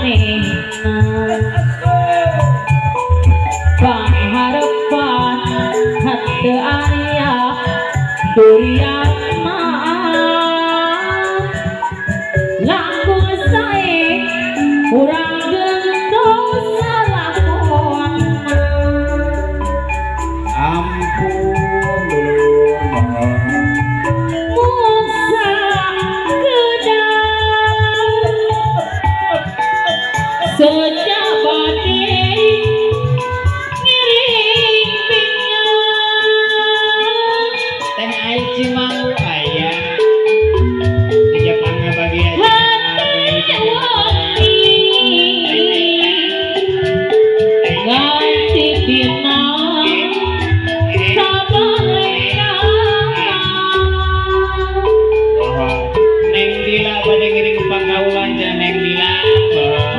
manehna pangharapan hate aya durian laku sae urang gendong salakon ampun musa gedang sejak badai ngiring pinggang teh ai cimau aya tiga pangga bagi aja ganti dina sabareka neng dila pada ngiring pangkaulan jangan neng dila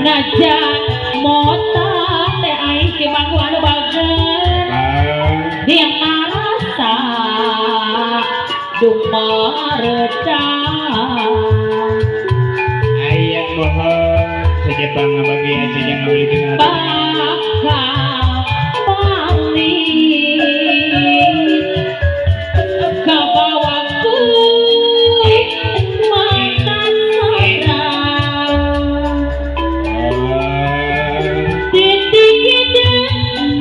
najan mota teh aing ke manggu anu bageus yang ngarasa dumareda ayat mohon saja pangga bagi aja jangan beli dengan bakal balik kabawaku mantan seberang titik hidung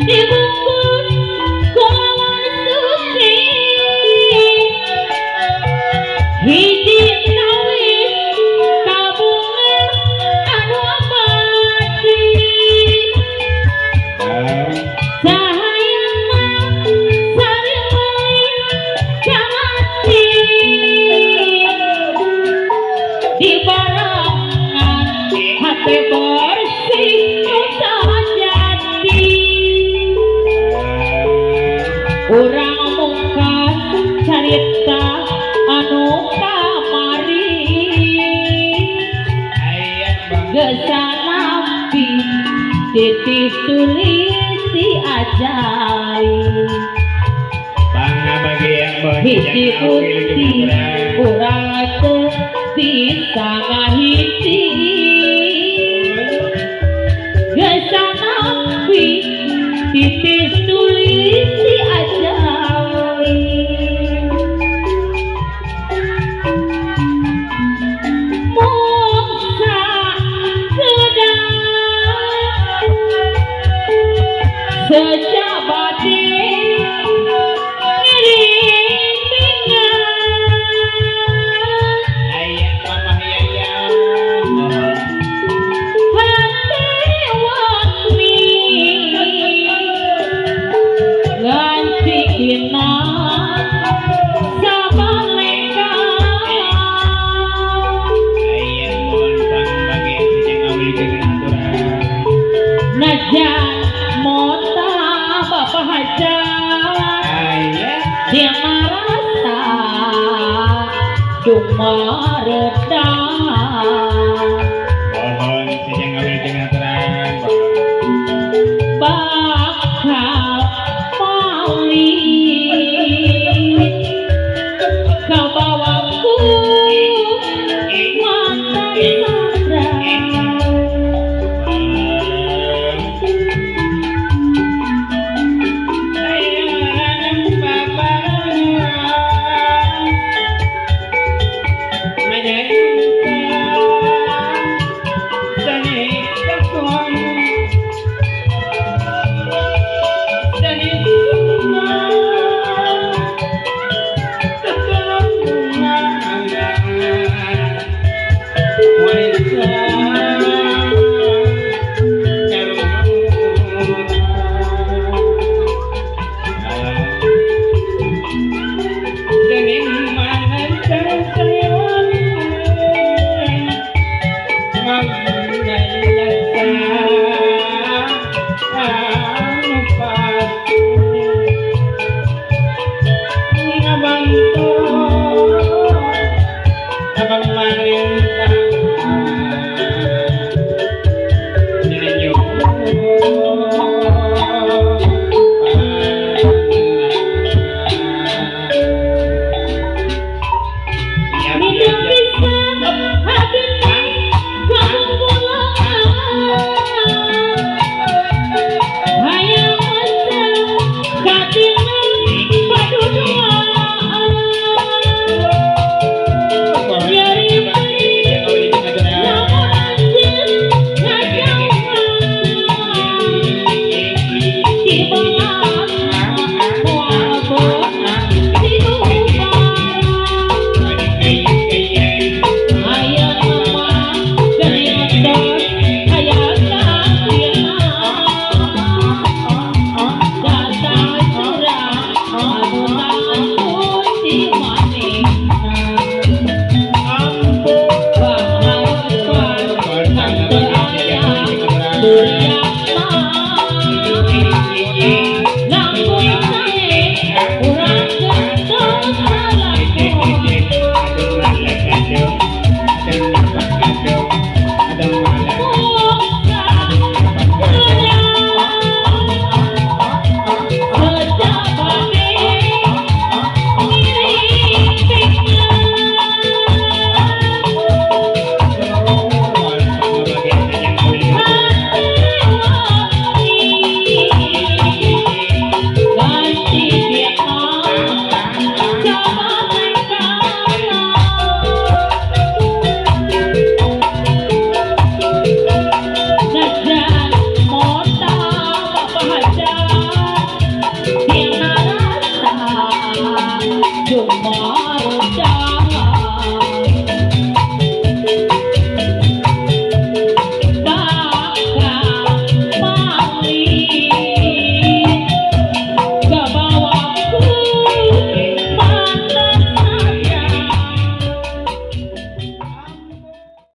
dibungkus kolawan suci hiji nawis kabunga anu abadi cahayana sari kamati di barangan hati bersih nusa jati urang mungkas carita anu kamari ayat bang gesanampi titis tulisi ajaib pangga bagi yang hiji putih urang teu bisa ngahiji gesanampi titis tulisi ajaib musa gedang sejak badai ngiring pinggang ayat mama yaya hati wangi ganti dina sabaleka ayat mohon pangga bagi aja jangan beli dengan aturan najan mota bapak hajat ayat dia marasa dumareda mohon saja nggak beli dengan aturan bakal balik kabawaku mantan seberang Hidup bisa habis kamu dong